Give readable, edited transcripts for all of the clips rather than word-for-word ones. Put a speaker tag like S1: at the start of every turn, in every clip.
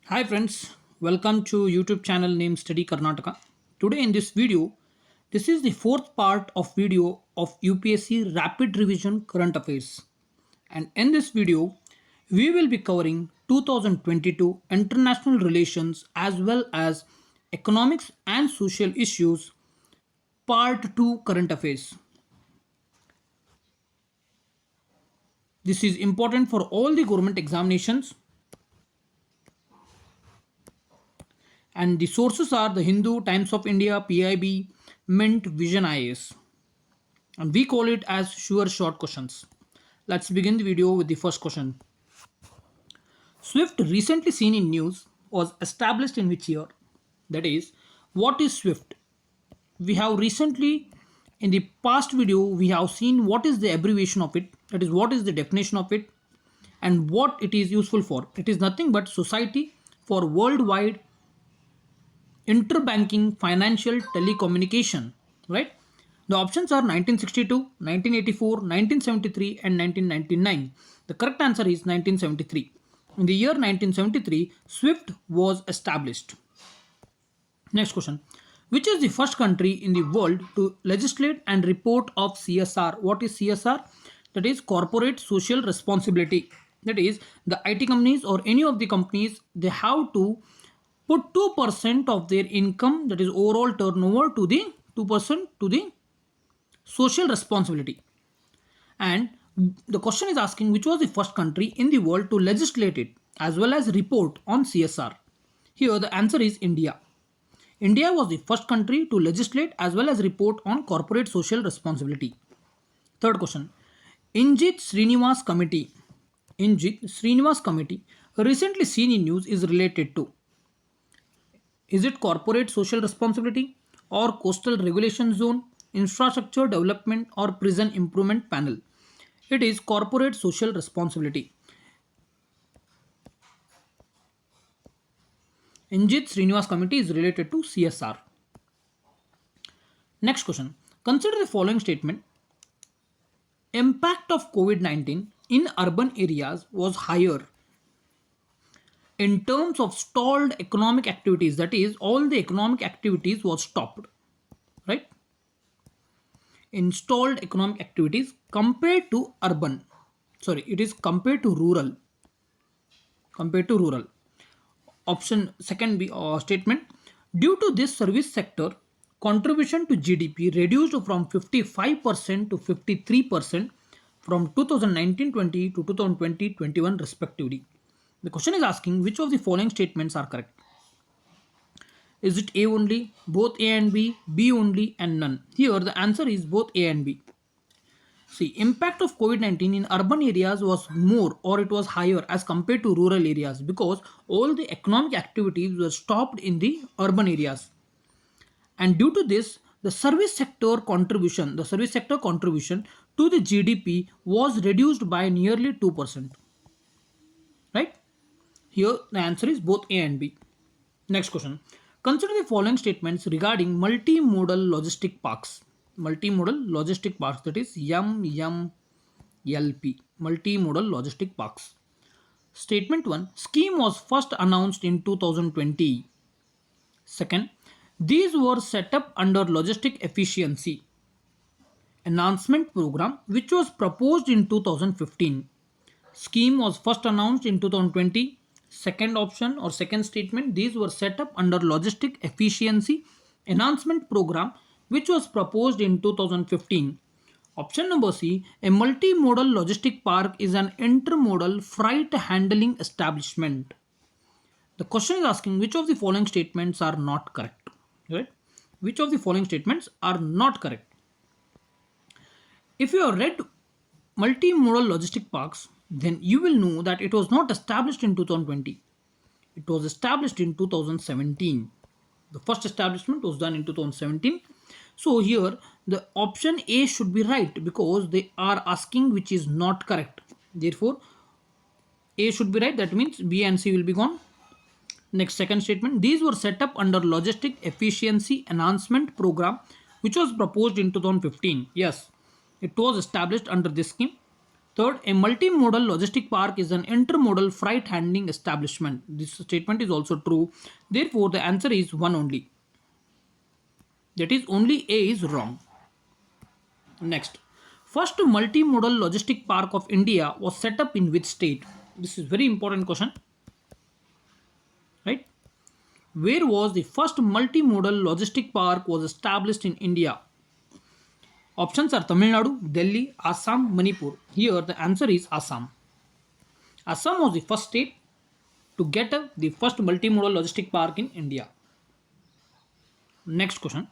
S1: Hi friends, welcome to YouTube channel named Study Karnataka. Today in this video, this is the fourth part of video of UPSC Rapid Revision Current Affairs. And in this video, we will be covering 2022 international relations as well as economics and social issues part 2 current affairs. This is important for all the government examinations and the sources are the Hindu, Times of India, PIB, Mint, Vision IAS, and we call it as sure short questions. Let's begin the video with the first question. SWIFT, recently seen in news, was established in which year? That is, what is SWIFT? We have recently in the past video we have seen what is the abbreviation of it, that is what is the definition of it and what it is useful for. It is nothing but Society for Worldwide Interbanking Financial Telecommunication, right? The options are 1962, 1984, 1973 and 1999. The correct answer is 1973. In the year 1973, SWIFT was established. Next question. Which is the first country in the world to legislate and report of CSR? What is CSR? That is corporate social responsibility. That is the IT companies or any of the companies, they have to put 2% of their income, that is overall turnover, to the 2% to the social responsibility. And the question is asking which was the first country in the world to legislate it as well as report on CSR. Here the answer is India. India was the first country to legislate as well as report on corporate social responsibility. Third question. Injit Srinivas Committee. Injit Srinivas Committee recently seen in news is related to. Is it corporate social responsibility or coastal regulation zone, infrastructure development or prison improvement panel? It is corporate social responsibility. Injit Srinivas Committee is related to CSR. Next question. Consider the following statement. Impact of COVID-19 in urban areas was higher in terms of stalled economic activities, that is all the economic activities was stopped, right? Installed economic activities compared to urban, sorry, it is compared to rural, option second b statement. Due to this service sector contribution to GDP reduced from 55% to 53% from 2019-20 to 2020-21 respectively. The question is asking which of the following statements are correct. Is it A only, both A and B, B only and none? Here the answer is both A and B. See, impact of COVID-19 in urban areas was more or it was higher as compared to rural areas because all the economic activities were stopped in the urban areas. And due to this, the service sector contribution to the GDP was reduced by nearly 2%. Right? Here the answer is both A and B. Next question. Consider the following statements regarding multimodal logistic parks. Multimodal logistic parks, that is MMLP. Multimodal logistic parks. Statement 1. Scheme was first announced in 2020. Second, these were set up under logistic efficiency enhancement program which was proposed in 2015. Scheme was first announced in 2020. Second option or second statement, these were set up under logistic efficiency enhancement program which was proposed in 2015. Option number C, a multimodal logistic park is an intermodal freight handling establishment. The question is asking which of the following statements are not correct, right? Which of the following statements are not correct? If you have read multimodal logistic parks, then you will know that it was not established in 2020. It was established in 2017. The first establishment was done in 2017. So here the option A should be right because they are asking which is not correct. Therefore, A should be right. That means B and C will be gone. Next, second statement. These were set up under logistic efficiency enhancement program which was proposed in 2015. Yes, it was established under this scheme. Third, a multimodal logistic park is an intermodal freight handling establishment. This statement is also true. Therefore, the answer is 1 only. That is, only A is wrong. Next, first multimodal logistic park of India was set up in which state? This is very important question, right? Where was the first multimodal logistic park was established in India? Options are Tamil Nadu, Delhi, Assam, Manipur. Here the answer is Assam. Assam was the first state to get the first multimodal logistic park in India. Next question.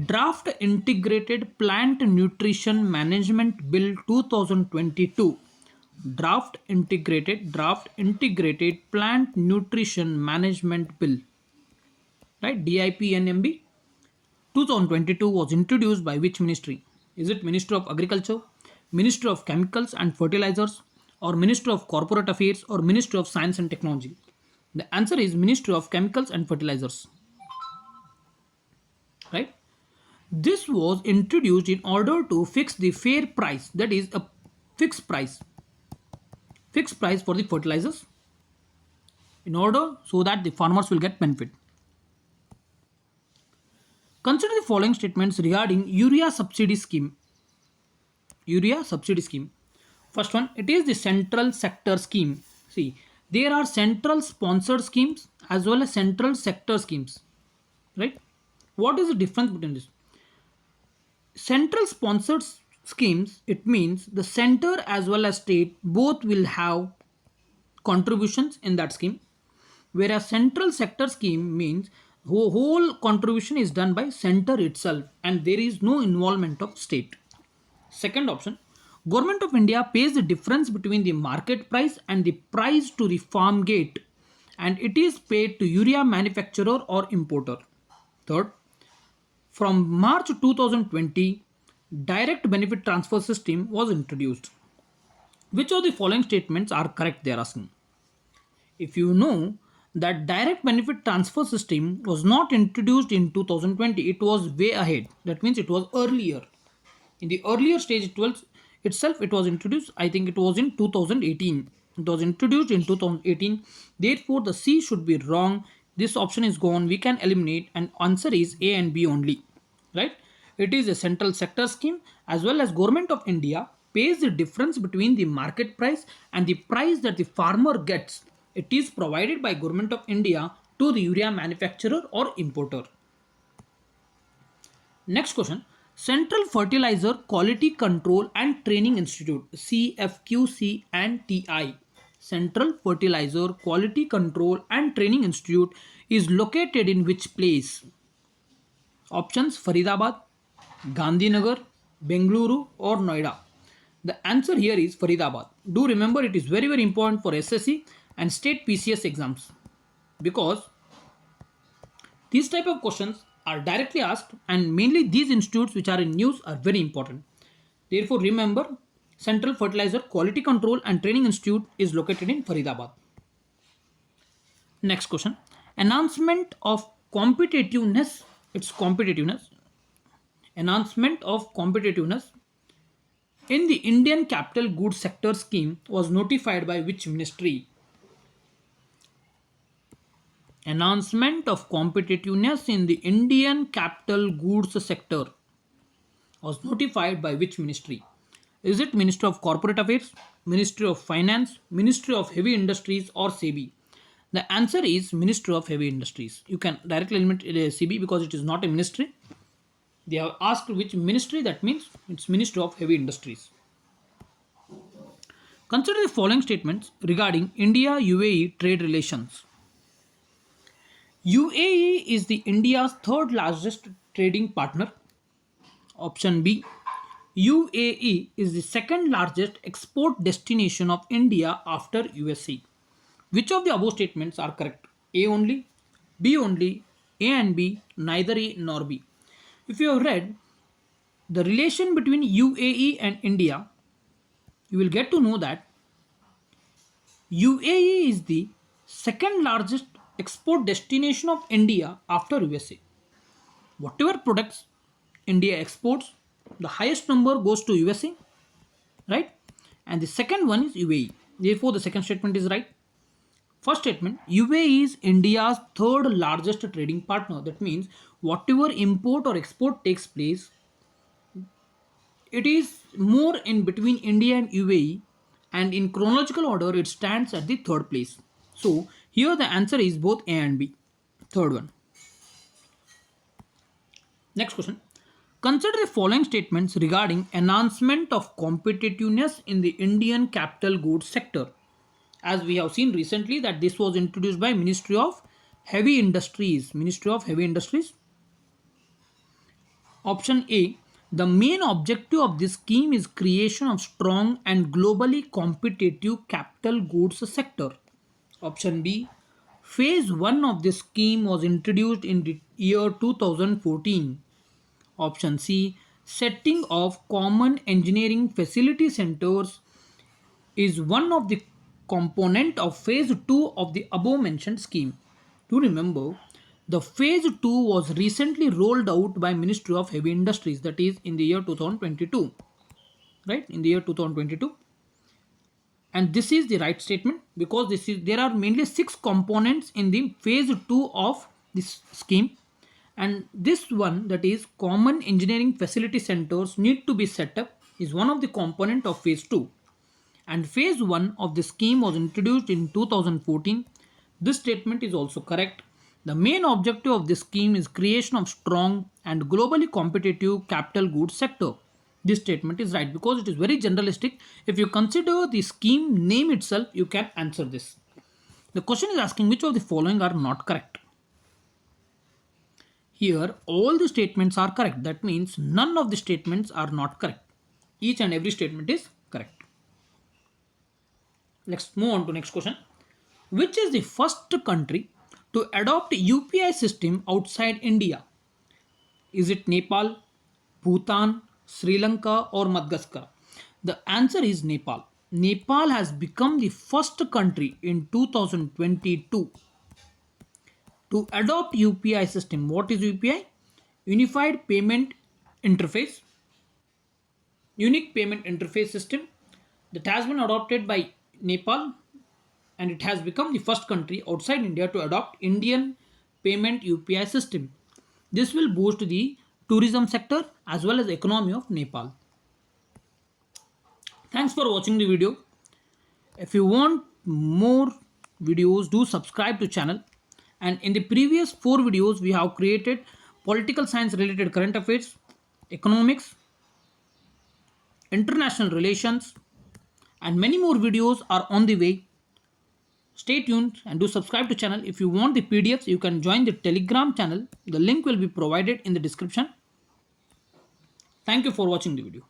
S1: Draft Integrated Plant Nutrition Management Bill 2022. Draft Integrated Plant Nutrition Management Bill, right? DIPNMB 2022 was introduced by which ministry? Is it Ministry of Agriculture, Ministry of Chemicals and Fertilizers, or Ministry of Corporate Affairs, or Ministry of Science and Technology? The answer is Ministry of Chemicals and Fertilizers, right? This was introduced in order to fix the fair price, that is a fixed price for the fertilizers, in order so that the farmers will get benefit. Consider the following statements regarding urea subsidy scheme. First one, it is the central sector scheme. See, there are central sponsored schemes as well as central sector schemes, right? What is the difference between this? Central sponsored schemes, it means the center as well as state both will have contributions in that scheme, whereas central sector scheme means whole contribution is done by center itself and there is no involvement of state. Second option, Government of India pays the difference between the market price and the price to the farm gate, and it is paid to urea manufacturer or importer. Third, from March 2020, direct benefit transfer system was introduced. Which of the following statements are correct, they are asking. If you know that direct benefit transfer system was not introduced in 2020, it was way ahead. That means it was earlier. In the earlier stage it was introduced, I think it was in 2018. It was introduced in 2018. Therefore, the C should be wrong. This option is gone. We can eliminate, and answer is A and B only, right? It is a central sector scheme as well as Government of India pays the difference between the market price and the price that the farmer gets. It is provided by Government of India to the urea manufacturer or importer. Next question. Central Fertilizer Quality Control and Training Institute, CFQC and TI. Central Fertilizer Quality Control and Training Institute is located in which place? Options: Faridabad, Gandhinagar, Bengaluru or Noida. The answer here is Faridabad. Do remember, it is very important for SSC and state PCS exams, because these type of questions are directly asked, and mainly these institutes which are in news are very important. Therefore, remember, Central Fertilizer Quality Control and Training Institute is located in Faridabad. Next question. Enhancement of competitiveness. It's competitiveness. Enhancement of competitiveness in the Indian capital goods sector scheme was notified by which ministry? Enhancement of competitiveness in the Indian capital goods sector was notified by which ministry? Is it Ministry of Corporate Affairs, Ministry of Finance, Ministry of Heavy Industries or SEBI? The answer is Ministry of Heavy Industries. You can directly eliminate SEBI because it is not a ministry. They have asked which ministry, that means it's Ministry of Heavy Industries. Consider the following statements regarding India-UAE trade relations. UAE is the India's third largest trading partner. Option B. UAE is the second largest export destination of India after USA. Which of the above statements are correct? A only, B only, A and B, neither A nor B. If you have read the relation between UAE and India, you will get to know that UAE is the second largest export destination of India after USA. Whatever products India exports, the highest number goes to USA, right? and the second one is UAE. Therefore, the second statement is right. First statement, UAE is India's third largest trading partner. That means whatever import or export takes place, it is more in between India and UAE, and in chronological order, it stands at the third place. So here the answer is both A and B. Third one. Next question. Consider the following statements regarding enhancement of competitiveness in the Indian capital goods sector. As we have seen recently that this was introduced by Ministry of Heavy Industries. Ministry of Heavy Industries. Option A. The main objective of this scheme is creation of strong and globally competitive capital goods sector. Option B. Phase 1 of this scheme was introduced in the year 2014. Option C. Setting of common engineering facility centers is one of the component of phase 2 of the above mentioned scheme. To remember, the phase 2 was recently rolled out by Ministry of Heavy Industries, that is in the year 2022, right, in the year 2022. And this is the right statement because there are mainly 6 components in the phase 2 of this scheme, and this one, that is common engineering facility centers, need to be set up, is one of the component of phase 2, and phase 1 of the scheme was introduced in 2014. This statement is also correct. The main objective of this scheme is creation of strong and globally competitive capital goods sector. This statement is right because it is very generalistic. If you consider the scheme name itself, you can answer this. The question is asking which of the following are not correct. Here all the statements are correct. That means none of the statements are not correct. Each and every statement is correct. Let's move on to next question. Which is the first country to adopt UPI system outside India? Is it Nepal, Bhutan, Sri Lanka or Madagascar? The answer is Nepal. Nepal has become the first country in 2022 to adopt UPI system. What is UPI? Unified Payment Interface. Unique Payment Interface System that has been adopted by Nepal, and it has become the first country outside India to adopt Indian payment UPI system. This will boost the tourism sector as well as the economy of Nepal. Thanks for watching the video. If you want more videos, do subscribe to channel. And in the previous 4 videos, we have created political science related current affairs, economics, international relations, and many more videos are on the way. Stay tuned and do subscribe to channel. If you want the PDFs, you can join the Telegram channel. The link will be provided in the description. Thank you for watching the video.